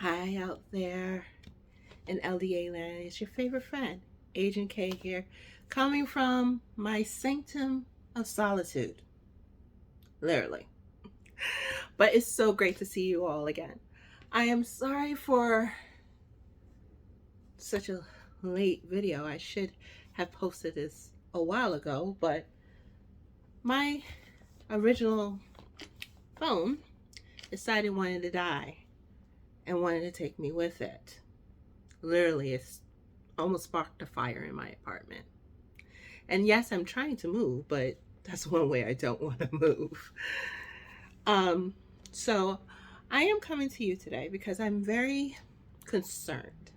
Hi out there in LDA land. It's your favorite friend, Agent K here, coming from my sanctum of solitude, literally. But it's so great to see you all again. I am sorry for such a late video. I should have posted this a while ago, but my original phone decided it wanted to die and wanted to take me with it. Literally, it's almost sparked a fire in my apartment. And yes, I'm trying to move, but that's one way I don't want to move. Um, so I am coming to you today because I'm very concerned.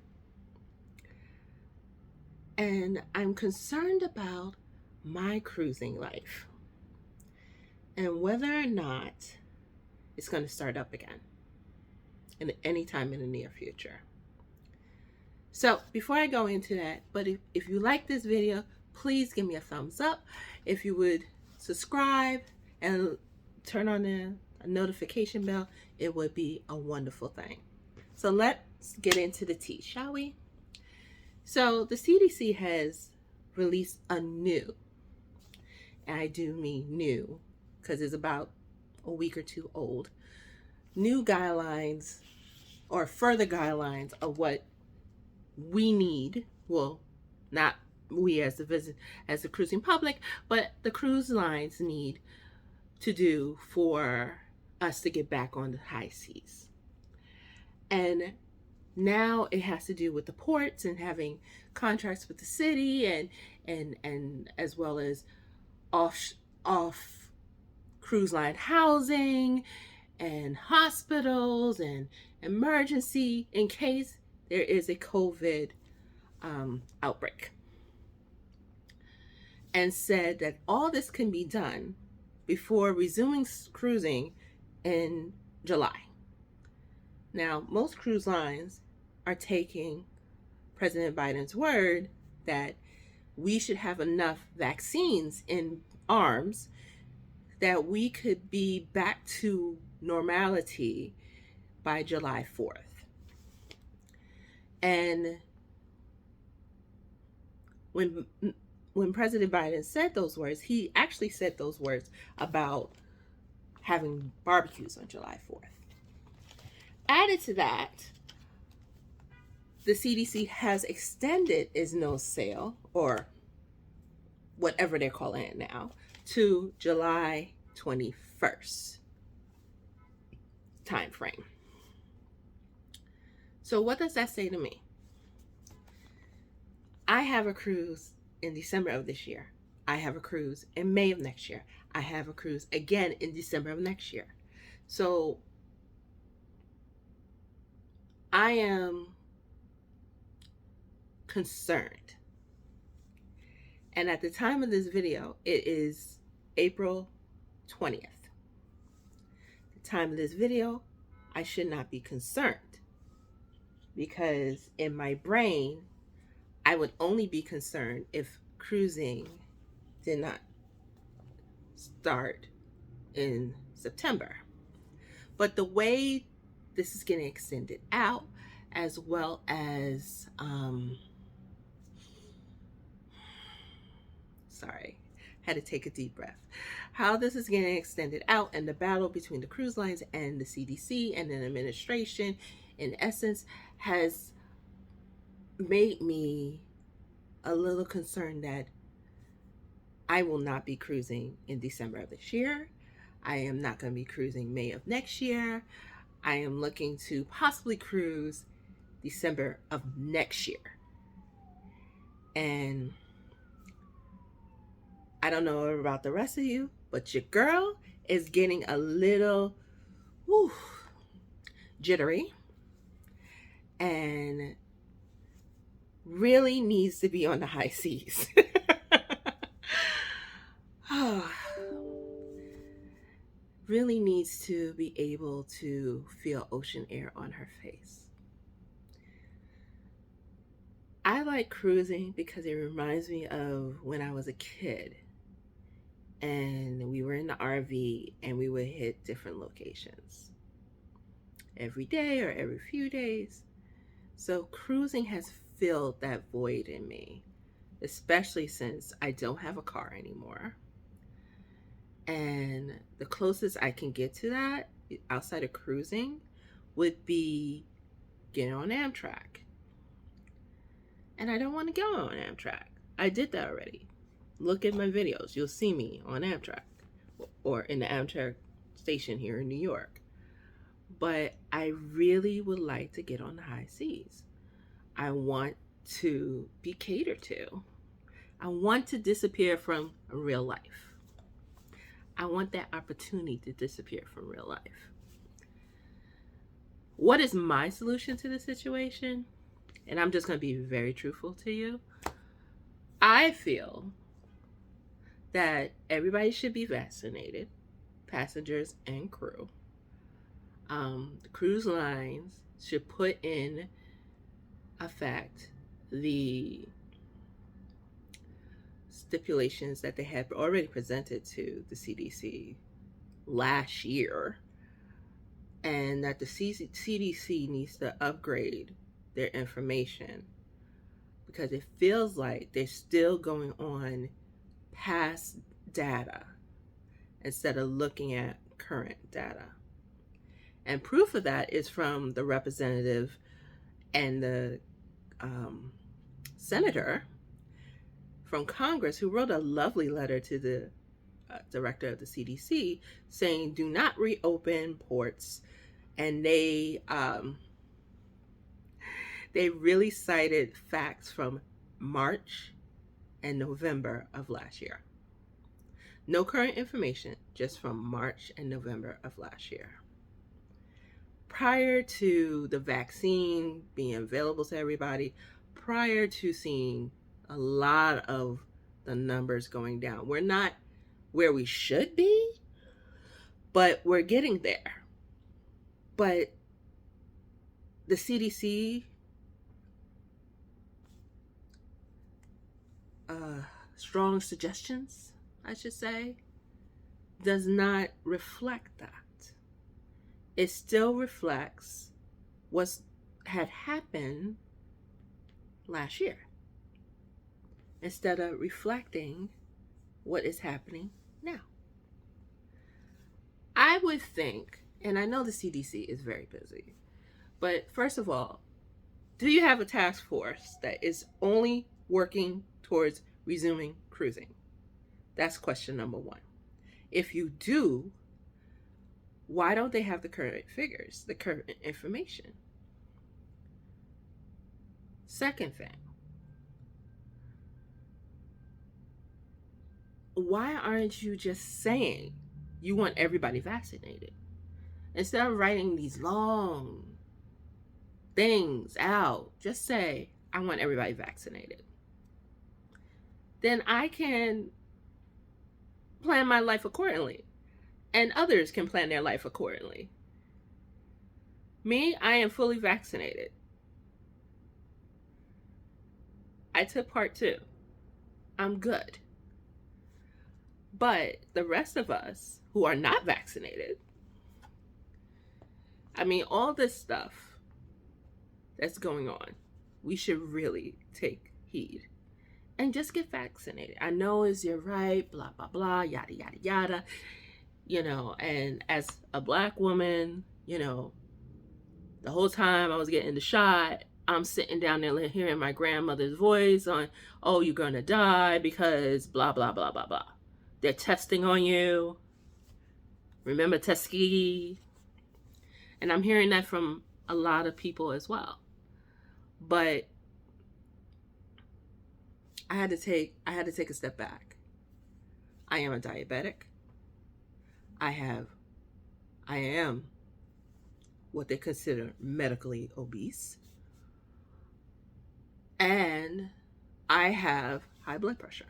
And I'm concerned about my cruising life and whether or not it's going to start up again in any time in the near future. So before I go into that, but if you like this video, please give me a thumbs up. If you would subscribe and turn on the notification bell, it would be a wonderful thing. So let's get into the tea, shall we? So the CDC has released a new, and I do mean new because it's about a week or two old, new guidelines or further guidelines of what we need. Well, not we as the cruising public, but the cruise lines need to do for us to get back on the high seas. And now it has to do with the ports and having contracts with the city and as well as off cruise line housing and hospitals and emergency in case there is a COVID outbreak, and said that all this can be done before resuming cruising in July. Now, most cruise lines are taking President Biden's word that we should have enough vaccines in arms that we could be back to normality by July 4th. And when President Biden said those words, he actually said those words about having barbecues on July 4th. Added to that, the CDC has extended its no sail, or whatever they're calling it now, to July 21st time frame. So what does that say to me? I have a cruise in December of this year. I have a cruise in May of next year. I have a cruise again in December of next year. So I am concerned. And at the time of this video, it is April 20th. The time of this video, I should not be concerned because in my brain, I would only be concerned if cruising did not start in September. But the way this is getting extended out, as well as sorry, had to take a deep breath. How this is getting extended out and the battle between the cruise lines and the CDC and the administration, in essence, has made me a little concerned that I will not be cruising in December of this year. I am not going to be cruising May of next year. I am looking to possibly cruise December of next year. And I don't know about the rest of you, but your girl is getting a little jittery and really needs to be on the high seas. Really needs to be able to feel ocean air on her face. I like cruising because it reminds me of when I was a kid and we were in the RV and we would hit different locations. every day or every few days. So cruising has filled that void in me, especially since I don't have a car anymore. And the closest I can get to that outside of cruising would be getting on Amtrak. And I don't want to go on Amtrak. I did that already. Look at my videos. You'll see me on Amtrak or in the Amtrak station here in New York. But I really would like to get on the high seas. I want to be catered to. I want to disappear from real life. I want that opportunity to disappear from real life. What is my solution to the situation? And I'm just going to be very truthful to you. I feel that everybody should be vaccinated, passengers and crew. The cruise lines should put in effect the stipulations that they had already presented to the CDC last year, and that the CDC needs to upgrade their information because it feels like they're still going on past data instead of looking at current data. And proof of that is from the representative and the senator from Congress who wrote a lovely letter to the director of the CDC saying do not reopen ports. And they really cited facts from March and November of last year. No current information, just from March and November of last year. Prior to the vaccine being available to everybody, prior to seeing a lot of the numbers going down. We're not where we should be, but we're getting there. But the CDC strong suggestions, I should say, does not reflect that. It still reflects what had happened last year instead of reflecting what is happening now. I would think, and I know the CDC is very busy, but first of all, do you have a task force that is only working towards resuming cruising? That's question number one. If you do, why don't they have the current figures, the current information? Second thing, why aren't you just saying you want everybody vaccinated? Instead of writing these long things out, just say, I want everybody vaccinated. Then I can plan my life accordingly, and others can plan their life accordingly. Me, I am fully vaccinated. I took part 2. I'm good. But the rest of us who are not vaccinated, I mean, all this stuff that's going on, we should really take heed and just get vaccinated. I know it's your right, blah, blah, blah, yada, yada, yada, and as a Black woman, the whole time I was getting the shot, I'm sitting down there hearing my grandmother's voice on, oh, you're going to die because blah, blah, blah, blah, blah. They're testing on you. Remember Tuskegee? And I'm hearing that from a lot of people as well. But I had to take a step back. I am a diabetic. I am what they consider medically obese. And I have high blood pressure.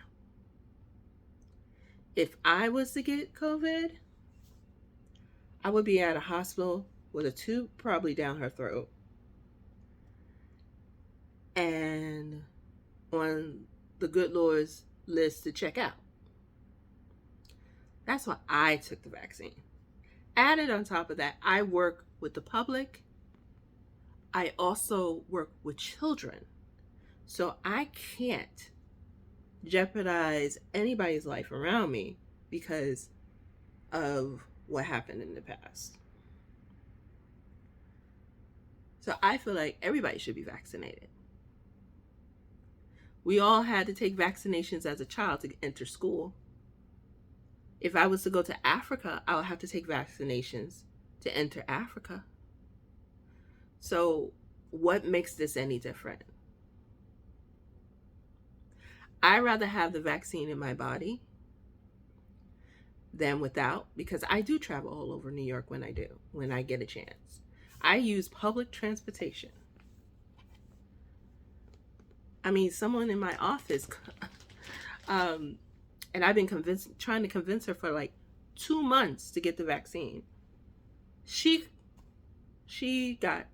If I was to get COVID, I would be at a hospital with a tube probably down her throat and on the good Lord's list to check out. That's why I took the vaccine. Added on top of that, I work with the public. I also work with children. So I can't jeopardize anybody's life around me because of what happened in the past. So I feel like everybody should be vaccinated. We all had to take vaccinations as a child to enter school. If I was to go to Africa, I would have to take vaccinations to enter Africa. So what makes this any different? I'd rather have the vaccine in my body than without, because I do travel all over New York when I get a chance. I use public transportation. I mean, someone in my office, and I've been trying to convince her for like 2 months to get the vaccine. She got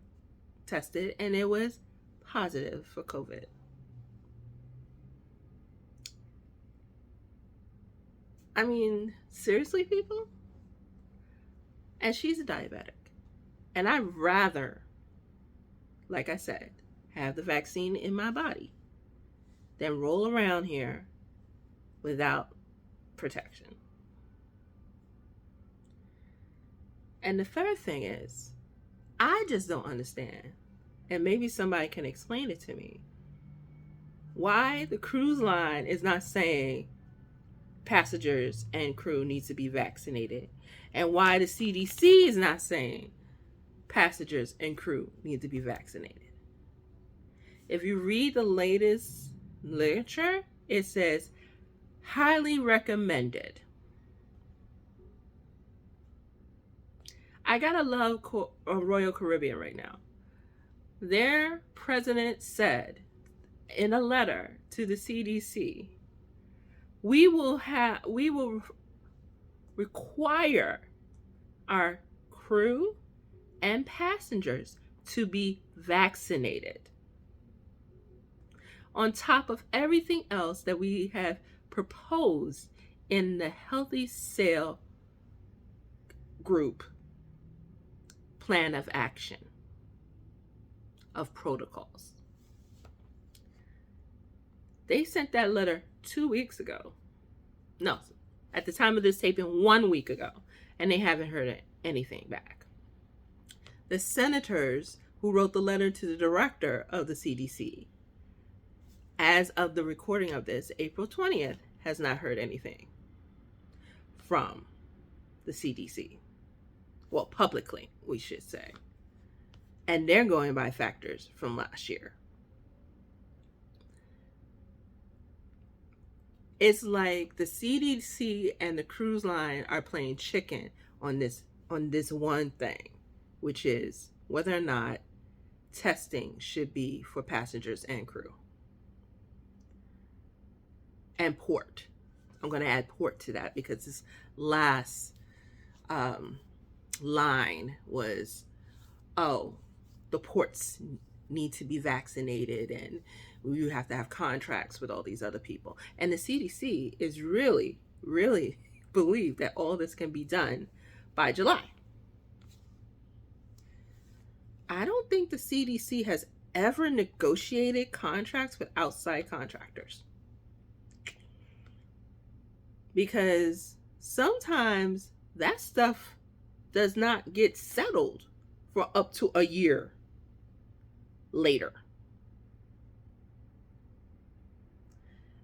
tested and it was positive for COVID. I mean, seriously, people? And she's a diabetic. And I'd rather, like I said, have the vaccine in my body than roll around here without protection. And the third thing is, I just don't understand, and maybe somebody can explain it to me, why the cruise line is not saying passengers and crew need to be vaccinated, and why the CDC is not saying passengers and crew need to be vaccinated. If you read the latest literature, it says highly recommended. I gotta love Royal Caribbean right now. Their president said in a letter to the CDC, we will require our crew and passengers to be vaccinated. On top of everything else that we have proposed in the Healthy Sail Group plan of action, of protocols. They sent that letter 2 weeks ago. No, at the time of this taping, 1 week ago, and they haven't heard anything back. The senators who wrote the letter to the director of the CDC, as of the recording of this, April 20th, has not heard anything from the CDC. Well, publicly, we should say. And they're going by factors from last year. It's like the CDC and the cruise line are playing chicken on this one thing, which is whether or not testing should be for passengers and crew. And port. I'm going to add port to that because this last line was, oh, the ports need to be vaccinated and you have to have contracts with all these other people. And the CDC is really, really believe that all this can be done by July. I don't think the CDC has ever negotiated contracts with outside contractors. Because sometimes that stuff does not get settled for up to a year later.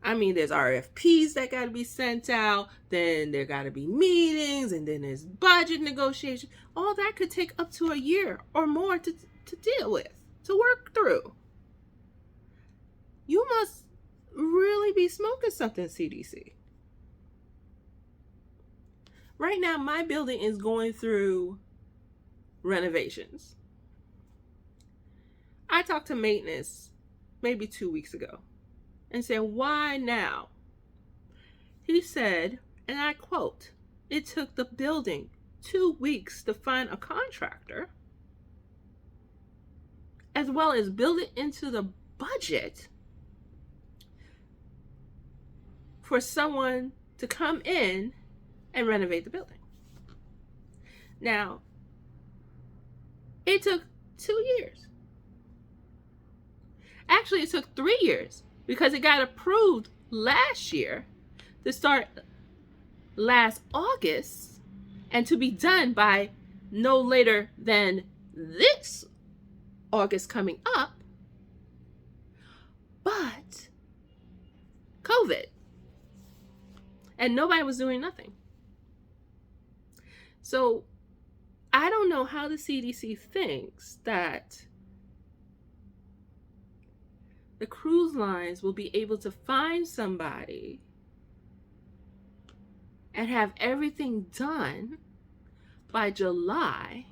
I mean, there's RFPs that got to be sent out, then there got to be meetings, and then there's budget negotiation. All that could take up to a year or more to deal with, to work through. You must really be smoking something, CDC. Right now, my building is going through renovations. I talked to maintenance maybe 2 weeks ago and said, why now? He said, and I quote, it took the building 2 weeks to find a contractor, as well as build it into the budget for someone to come in and renovate the building. Now, It took 2 years. Actually, it took 3 years because it got approved last year to start last August and to be done by no later than this August coming up. But COVID. And nobody was doing nothing. So I don't know how the CDC thinks that the cruise lines will be able to find somebody and have everything done by July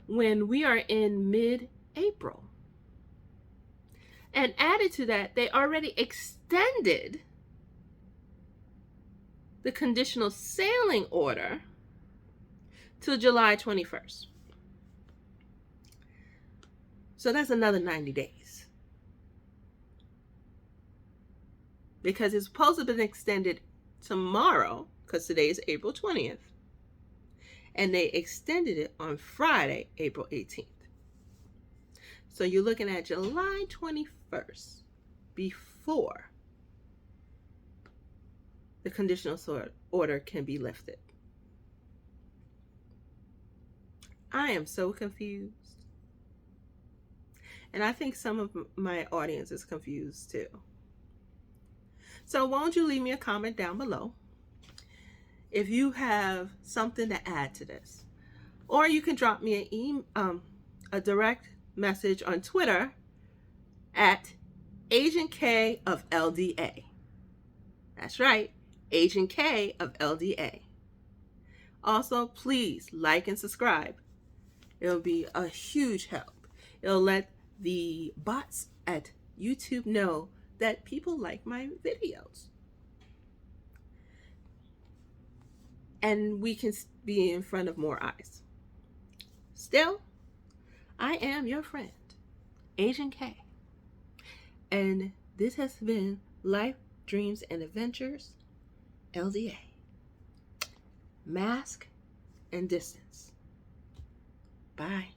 when we are in mid-April. And added to that, they already extended the conditional sailing order till July 21st. So that's another 90 days. Because it's supposed to have been extended tomorrow, because today is April 20th. And they extended it on Friday, April 18th. So you're looking at July 21st before the conditional order can be lifted. I am so confused. And I think some of my audience is confused too. So won't you leave me a comment down below if you have something to add to this? Or you can drop me a direct message on Twitter at Agent K of LDA. That's right, Agent K of LDA. Also, please like and subscribe. It'll be a huge help. It'll let the bots at YouTube know that people like my videos. And we can be in front of more eyes. Still, I am your friend, Agent K. And this has been Life, Dreams, and Adventures, LDA. Mask and distance. Bye.